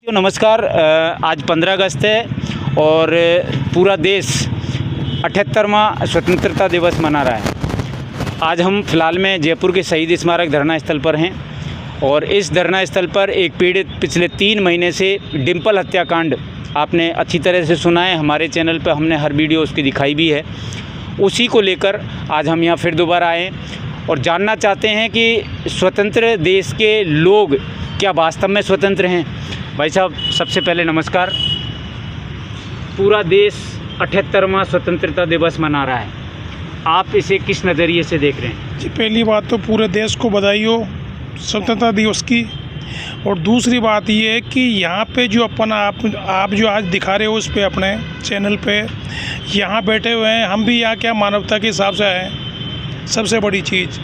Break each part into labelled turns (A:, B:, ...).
A: नमस्कार। आज 15 अगस्त है और पूरा देश 78वां स्वतंत्रता दिवस मना रहा है। आज हम फ़िलहाल में जयपुर के शहीद स्मारक धरना स्थल पर हैं और इस धरना स्थल पर एक पीड़ित पिछले 3 महीने से डिम्पल हत्याकांड आपने अच्छी तरह से सुना है। हमारे चैनल पर हमने हर वीडियो उसकी दिखाई भी है। उसी को लेकर आज हम यहाँ फिर दोबारा आए और जानना चाहते हैं कि स्वतंत्र देश के लोग क्या वास्तव में स्वतंत्र हैं। भाई साहब, सबसे पहले नमस्कार। पूरा देश 78वां स्वतंत्रता दिवस मना रहा है, आप इसे किस नज़रिए से देख रहे हैं?
B: जी, पहली बात तो पूरे देश को बधाई हो स्वतंत्रता दिवस की। और दूसरी बात ये है कि यहाँ पे जो आप जो आज दिखा रहे हो उस पे अपने चैनल पे यहाँ बैठे हुए हैं, हम भी यहाँ क्या मानवता के हिसाब से आए। सबसे बड़ी चीज़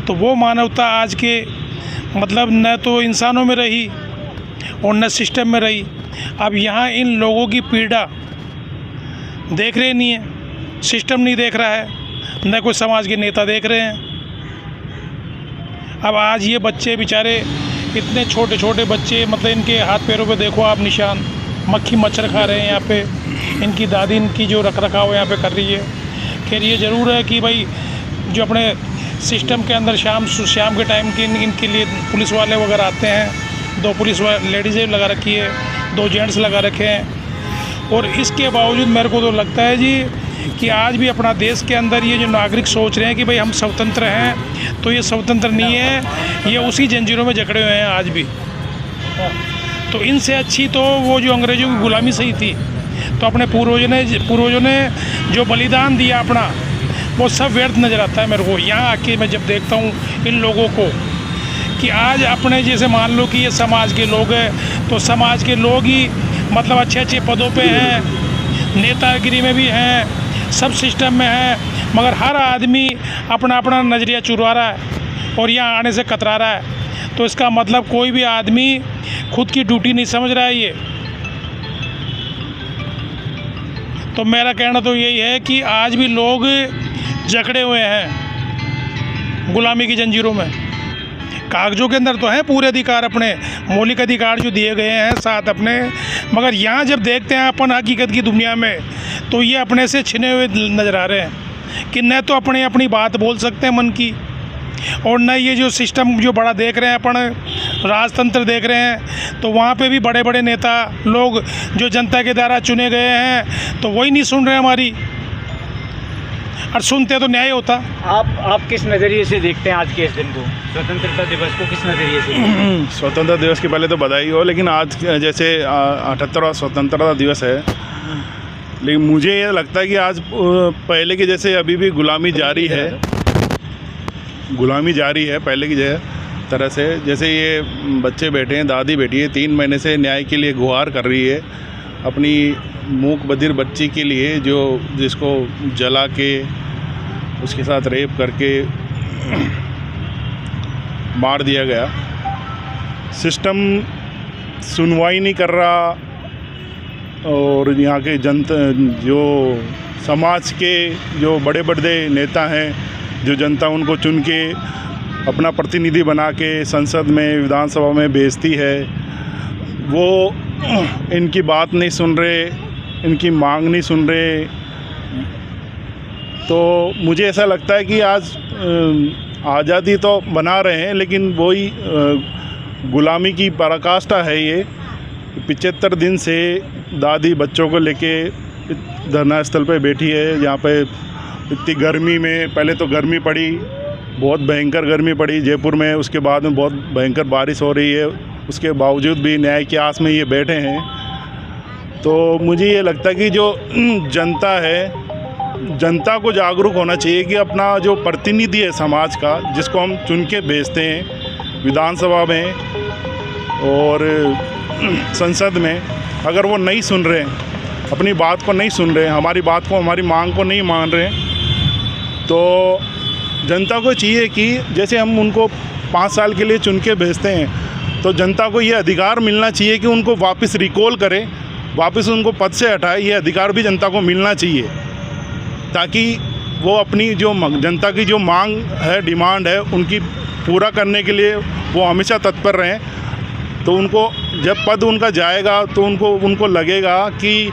B: तो वो मानवता आज के मतलब न तो इंसानों में रही और न सिस्टम में रही। अब यहाँ इन लोगों की पीड़ा देख रहे नहीं है, सिस्टम नहीं देख रहा है, न कोई समाज के नेता देख रहे हैं। अब आज ये बच्चे बेचारे इतने छोटे छोटे बच्चे, मतलब इनके हाथ पैरों पे देखो आप निशान, मक्खी मच्छर खा रहे हैं यहाँ पे। इनकी दादी इनकी जो रख रखाव यहाँ पे कर रही है। खैर ये ज़रूर है कि भाई जो अपने सिस्टम के अंदर शाम के टाइम की इनके लिए पुलिस वाले वगैरह आते हैं। 2 पुलिस लेडीज़ें लगा रखी है, 2 जेंट्स लगा रखे हैं। और इसके बावजूद मेरे को तो लगता है जी कि आज भी अपना देश के अंदर ये जो नागरिक सोच रहे हैं कि भाई हम स्वतंत्र हैं, तो ये स्वतंत्र नहीं है, ये उसी जंजीरों में जकड़े हुए हैं आज भी। तो इनसे अच्छी तो वो जो अंग्रेज़ों की गुलामी सही थी। तो अपने पूर्वजों ने जो बलिदान दिया अपना, वो सब व्यर्थ नज़र आता है मेरे को। यहाँ आके मैं जब देखता हूँ इन लोगों को कि आज अपने जैसे मान लो कि ये समाज के लोग हैं, तो समाज के लोग ही मतलब अच्छे पदों पे हैं, नेतागिरी में भी हैं, सब सिस्टम में हैं, मगर हर आदमी अपना अपना नज़रिया चुरा रहा है और यहाँ आने से कतरा रहा है। तो इसका मतलब कोई भी आदमी खुद की ड्यूटी नहीं समझ रहा है ये। तो मेरा कहना तो यही है कि आज भी लोग जकड़े हुए हैं गुलामी की जंजीरों में। कागजों के अंदर तो हैं पूरे अधिकार, अपने मौलिक अधिकार जो दिए गए हैं साथ अपने, मगर यहाँ जब देखते हैं अपन हकीकत की दुनिया में, तो ये अपने से छिने हुए नज़र आ रहे हैं कि न तो अपनी बात बोल सकते हैं मन की, और न ये जो सिस्टम जो बड़ा देख रहे हैं अपन राजतंत्र देख रहे हैं, तो वहाँ पे भी बड़े बड़े नेता लोग जो जनता के द्वारा चुने गए हैं, तो वही नहीं सुन रहे हमारी, और सुनते तो न्याय होता।
A: आप किस नज़रिए से देखते हैं आज के इस दिन को, स्वतंत्रता दिवस को किस नज़रिए से?
C: स्वतंत्रता दिवस की पहले तो बधाई हो, लेकिन आज जैसे 78वां स्वतंत्रता दिवस है, लेकिन मुझे ये लगता है कि आज पहले के जैसे अभी भी गुलामी जारी है पहले की तरह से। जैसे ये बच्चे बैठे हैं, दादी बैठी है 3 महीने से न्याय के लिए गुहार कर रही है अपनी मूक बधिर बच्ची के लिए, जिसको जला के उसके साथ रेप करके मार दिया गया। सिस्टम सुनवाई नहीं कर रहा, और यहाँ के जनता जो समाज के जो बड़े बड़े नेता हैं, जो जनता उनको चुन के अपना प्रतिनिधि बना के संसद में विधानसभा में भेजती है, वो इनकी बात नहीं सुन रहे, इनकी मांग नहीं सुन रहे। तो मुझे ऐसा लगता है कि आज आज़ादी तो बना रहे हैं, लेकिन वही गुलामी की पराकाष्ठा है ये। 75 दिन से दादी बच्चों को लेके धरना स्थल पे बैठी है, जहाँ पे इतनी गर्मी में, पहले तो गर्मी पड़ी, बहुत भयंकर गर्मी पड़ी जयपुर में, उसके बाद में बहुत भयंकर बारिश हो रही है, उसके बावजूद भी न्याय की आस में ये बैठे हैं। तो मुझे ये लगता है कि जो जनता है, जनता को जागरूक होना चाहिए कि अपना जो प्रतिनिधि है समाज का, जिसको हम चुन के भेजते हैं विधानसभा में और संसद में, अगर वो नहीं सुन रहे, अपनी बात को नहीं सुन रहे, हमारी बात को, हमारी मांग को नहीं मान रहे, तो जनता को चाहिए कि जैसे हम उनको 5 साल के लिए चुन के भेजते हैं, तो जनता को ये अधिकार मिलना चाहिए कि उनको वापस रिकॉल करें, वापस उनको पद से हटाए। ये अधिकार भी जनता को मिलना चाहिए, ताकि वो अपनी जो जनता की जो मांग है, डिमांड है, उनकी पूरा करने के लिए वो हमेशा तत्पर रहें। तो उनको जब पद उनका जाएगा तो उनको लगेगा कि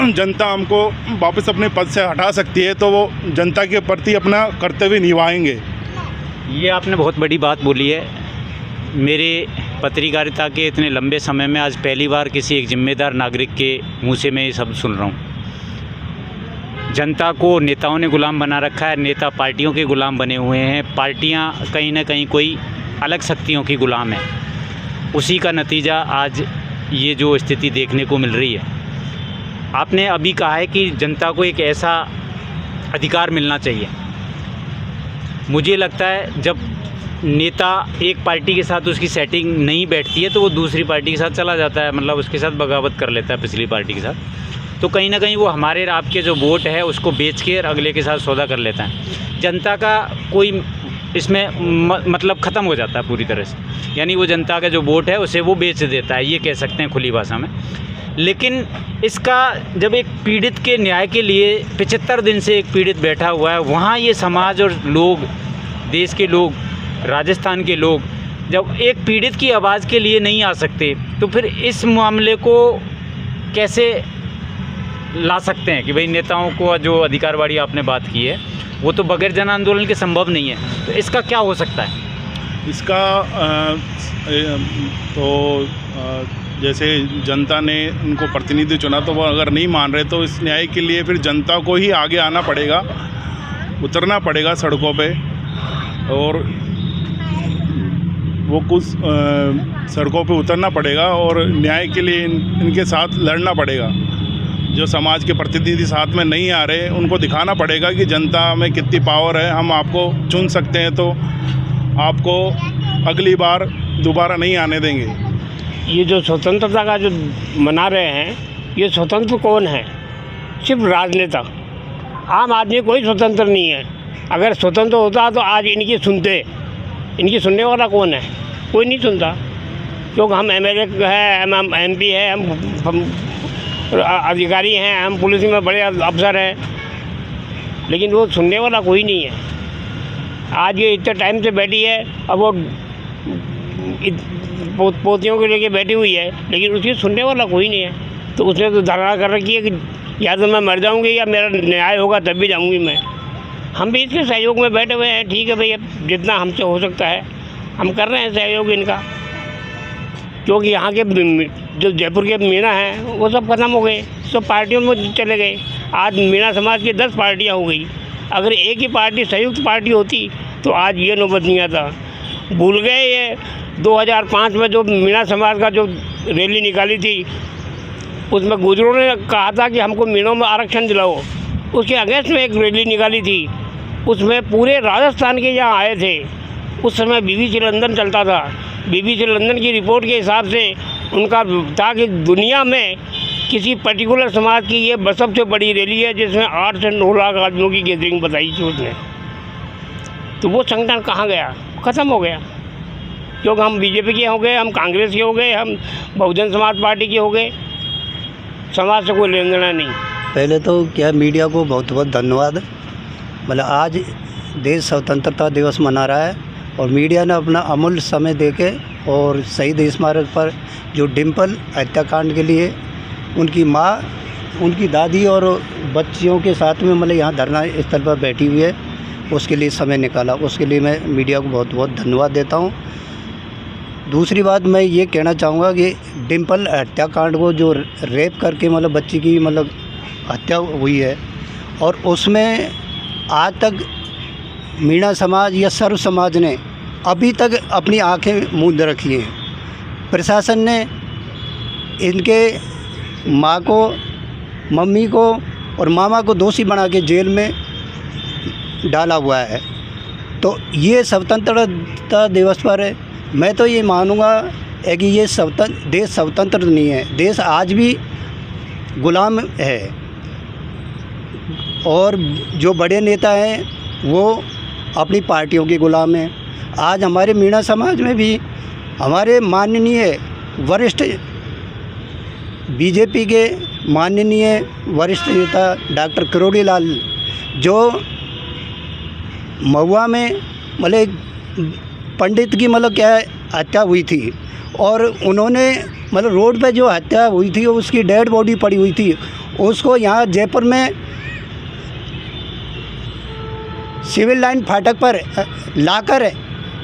C: जनता हमको वापस अपने पद से हटा सकती है, तो वो जनता के प्रति अपना कर्तव्य निभाएंगे।
A: ये आपने बहुत बड़ी बात बोली है। मेरे पत्रकारिता के इतने लंबे समय में आज पहली बार किसी एक जिम्मेदार नागरिक के मुंह से मैं ये शब्द सुन रहा हूँ। जनता को नेताओं ने गुलाम बना रखा है, नेता पार्टियों के गुलाम बने हुए हैं, पार्टियां कहीं ना कहीं कोई अलग शक्तियों की गुलाम है। उसी का नतीजा आज ये जो स्थिति देखने को मिल रही है। आपने अभी कहा है कि जनता को एक ऐसा अधिकार मिलना चाहिए। मुझे लगता है जब नेता एक पार्टी के साथ उसकी सेटिंग नहीं बैठती है तो वो दूसरी पार्टी के साथ चला जाता है, मतलब उसके साथ बगावत कर लेता है पिछली पार्टी के साथ। तो कहीं ना कहीं वो हमारे आपके जो वोट है उसको बेच के अगले के साथ सौदा कर लेता है। जनता का कोई इसमें मतलब ख़त्म हो जाता है पूरी तरह से, यानी वो जनता का जो वोट है उसे वो बेच देता है, ये कह सकते हैं खुली भाषा में। लेकिन इसका जब एक पीड़ित के न्याय के लिए 75 दिन से एक पीड़ित बैठा हुआ है, वहाँ ये समाज और लोग, देश के लोग, राजस्थान के लोग जब एक पीड़ित की आवाज़ के लिए नहीं आ सकते तो फिर इस मामले को कैसे ला सकते हैं कि भाई नेताओं को जो अधिकारवाड़ी आपने बात की है वो तो बगैर जन आंदोलन के संभव नहीं है। तो इसका क्या हो सकता है?
C: इसका जैसे जनता ने उनको प्रतिनिधि चुना तो वो अगर नहीं मान रहे तो इस न्याय के लिए फिर जनता को ही आगे आना पड़ेगा, उतरना पड़ेगा सड़कों पे, और वो कुछ सड़कों पे उतरना पड़ेगा और न्याय के लिए इनके साथ लड़ना पड़ेगा। जो समाज के प्रतिनिधि साथ में नहीं आ रहे उनको दिखाना पड़ेगा कि जनता में कितनी पावर है, हम आपको चुन सकते हैं, तो आपको अगली बार दोबारा नहीं आने देंगे।
D: ये जो स्वतंत्रता का जो मना रहे हैं, ये स्वतंत्र कौन है? सिर्फ राजनेता। आम आदमी कोई स्वतंत्र नहीं है। अगर स्वतंत्र होता तो आज इनकी सुनते। इनकी सुनने वाला कौन है? कोई नहीं सुनता, क्योंकि हम MLA है, हम MP है, हम अधिकारी हैं, हम पुलिस में बड़े अफसर हैं, लेकिन वो सुनने वाला कोई नहीं है। आज ये इतने टाइम से बैठी है, अब वो पोतियों को लेके बैठी हुई है, लेकिन उसकी सुनने वाला कोई नहीं है। तो उसने तो धारणा कर रखी है कि या तो मैं मर जाऊंगी या मेरा न्याय होगा तब भी जाऊंगी मैं। हम भी इसके सहयोग में बैठे हुए हैं। ठीक है भैया, जितना हमसे हो सकता है हम कर रहे हैं सहयोग इनका, क्योंकि यहाँ के जो जयपुर के मीणा हैं वो सब खत्म हो गए, सब पार्टियों में चले गए। आज मीणा समाज की 10 पार्टियाँ हो गई। अगर एक ही पार्टी संयुक्त पार्टी होती तो आज ये नौबत नहीं आता। भूल गए ये 2005 में जो मीणा समाज का जो रैली निकाली थी, उसमें गुजरों ने कहा था कि हमको मीणों में आरक्षण दिलाओ। उसके अगेंस्ट में एक रैली निकाली थी, उसमें पूरे राजस्थान के यहाँ आए थे। उस समय BBC लंदन चलता था। BBC लंदन की रिपोर्ट के हिसाब से उनका था कि दुनिया में किसी पर्टिकुलर समाज की ये सबसे बड़ी रैली है जिसमें 8 से 9 लाख आदमियों की गैदरिंग बताई थी उसने। तो वो संगठन कहाँ गया? ख़त्म हो गया, क्योंकि हम BJP के हो गए, हम कांग्रेस के हो गए, हम बहुजन समाज पार्टी के हो गए। समाज से कोई लेन देना नहीं।
E: पहले तो क्या मीडिया को बहुत बहुत धन्यवाद। मतलब आज देश स्वतंत्रता दिवस मना रहा है और मीडिया ने अपना अमूल्य समय देके और शहीद स्मारक पर जो डिम्पल हत्याकांड के लिए उनकी माँ, उनकी दादी और बच्चियों के साथ में मतलब यहाँ धरना स्थल पर बैठी हुई है, उसके लिए समय निकाला। उसके लिए मैं मीडिया को बहुत बहुत धन्यवाद देता हूँ। दूसरी बात मैं ये कहना चाहूँगा कि डिम्पल हत्याकांड को जो रेप करके मतलब बच्ची की मतलब हत्या हुई है, और उसमें आज तक मीणा समाज या सर्व समाज ने अभी तक अपनी आंखें मूंद रखी हैं। प्रशासन ने इनके माँ को, मम्मी को और मामा को दोषी बना के जेल में डाला हुआ है। तो ये स्वतंत्रता दिवस पर मैं तो ये मानूंगा है कि ये देश स्वतंत्र नहीं है, देश आज भी गुलाम है। और जो बड़े नेता हैं वो अपनी पार्टियों के गुलाम हैं। आज हमारे मीणा समाज में भी हमारे माननीय वरिष्ठ BJP के माननीय वरिष्ठ नेता डॉक्टर किरोड़ी लाल, जो महुआ में मतलब पंडित की मतलब क्या हत्या हुई थी, और उन्होंने मतलब रोड पे जो हत्या हुई थी उसकी डेड बॉडी पड़ी हुई थी, उसको यहाँ जयपुर में सिविल लाइन फाटक पर लाकर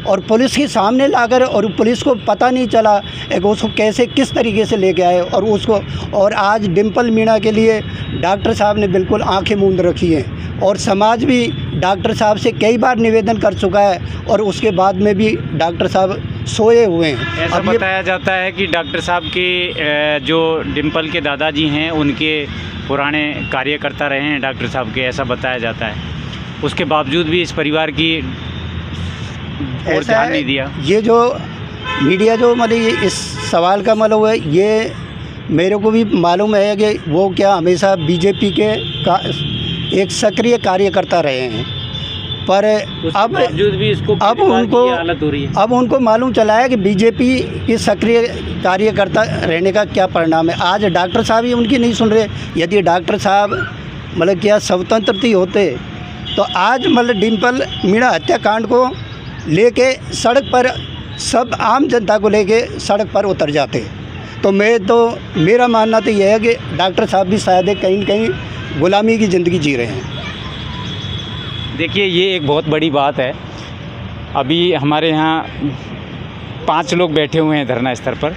E: और पुलिस के सामने लाकर, और पुलिस को पता नहीं चला एक उसको कैसे किस तरीके से लेके आए और उसको, और आज डिम्पल मीणा के लिए डॉक्टर साहब ने बिल्कुल आंखें मूंद रखी हैं और समाज भी डॉक्टर साहब से कई बार निवेदन कर चुका है और उसके बाद में भी डॉक्टर साहब सोए हुए हैं।
A: ऐसा
E: अब ये
A: बताया जाता है कि डॉक्टर साहब के जो डिम्पल के दादाजी हैं उनके पुराने कार्यकर्ता रहे हैं डॉक्टर साहब के, ऐसा बताया जाता है। उसके बावजूद भी इस परिवार की और
E: ऐसा
A: ध्यान
E: है,
A: नहीं दिया।
E: ये जो मीडिया जो मतलब ये इस सवाल का मतलब है, ये मेरे को भी मालूम है कि वो क्या हमेशा बीजेपी के एक सक्रिय कार्यकर्ता रहे हैं, पर अब
A: बावजूद भी इसको
E: अब उनको
A: हालत हो रही है।
E: अब उनको मालूम चला है कि बीजेपी के सक्रिय कार्यकर्ता रहने का क्या परिणाम है। आज डॉक्टर साहब ही उनकी नहीं सुन रहे। यदि डॉक्टर साहब मतलब क्या स्वतंत्रता होते तो आज मतलब डिम्पल मीणा हत्याकांड को लेके सड़क पर सब आम जनता को लेके सड़क पर उतर जाते। तो मेरा मानना तो यह है कि डॉक्टर साहब भी शायद कहीं न कहीं गुलामी की ज़िंदगी जी रहे हैं।
A: देखिए, ये एक बहुत बड़ी बात है। अभी हमारे यहाँ 5 लोग बैठे हुए हैं धरना स्थल पर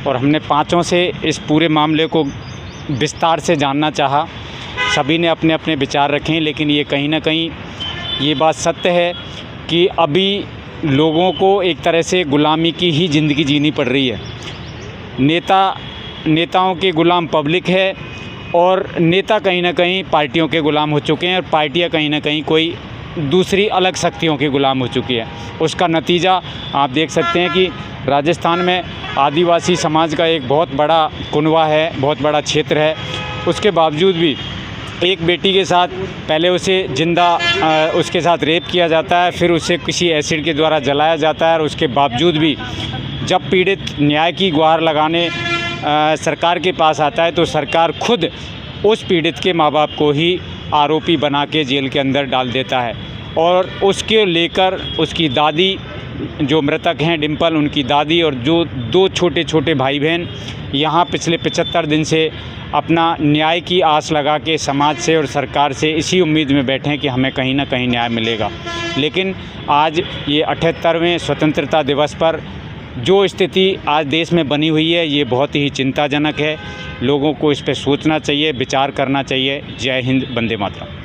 A: और हमने पाँचों से इस पूरे मामले को विस्तार से जानना चाहा। सभी ने अपने अपने विचार रखे, लेकिन ये कहीं ना कहीं ये बात सत्य है कि अभी लोगों को एक तरह से गुलामी की ही ज़िंदगी जीनी पड़ रही है। नेताओं के गुलाम पब्लिक है और नेता कहीं ना कहीं पार्टियों के गुलाम हो चुके हैं और पार्टियां कहीं ना कहीं कोई दूसरी अलग शक्तियों के गुलाम हो चुकी है। उसका नतीजा आप देख सकते हैं कि राजस्थान में आदिवासी समाज का एक बहुत बड़ा कुनवा है, बहुत बड़ा क्षेत्र है। उसके बावजूद भी एक बेटी के साथ पहले उसे जिंदा उसके साथ रेप किया जाता है, फिर उसे किसी एसिड के द्वारा जलाया जाता है और उसके बावजूद भी जब पीड़ित न्याय की गुहार लगाने सरकार के पास आता है तो सरकार खुद उस पीड़ित के माँ बाप को ही आरोपी बना के जेल के अंदर डाल देता है। और उसके लेकर उसकी दादी जो मृतक हैं डिम्पल, उनकी दादी और जो 2 छोटे छोटे भाई बहन यहाँ पिछले 75 दिन से अपना न्याय की आस लगा के समाज से और सरकार से इसी उम्मीद में बैठे हैं कि हमें कहीं ना कहीं न्याय मिलेगा। लेकिन आज ये 78वें स्वतंत्रता दिवस पर जो स्थिति आज देश में बनी हुई है ये बहुत ही चिंताजनक है। लोगों को इस पर सोचना चाहिए, विचार करना चाहिए। जय हिंद, वंदे मातरम।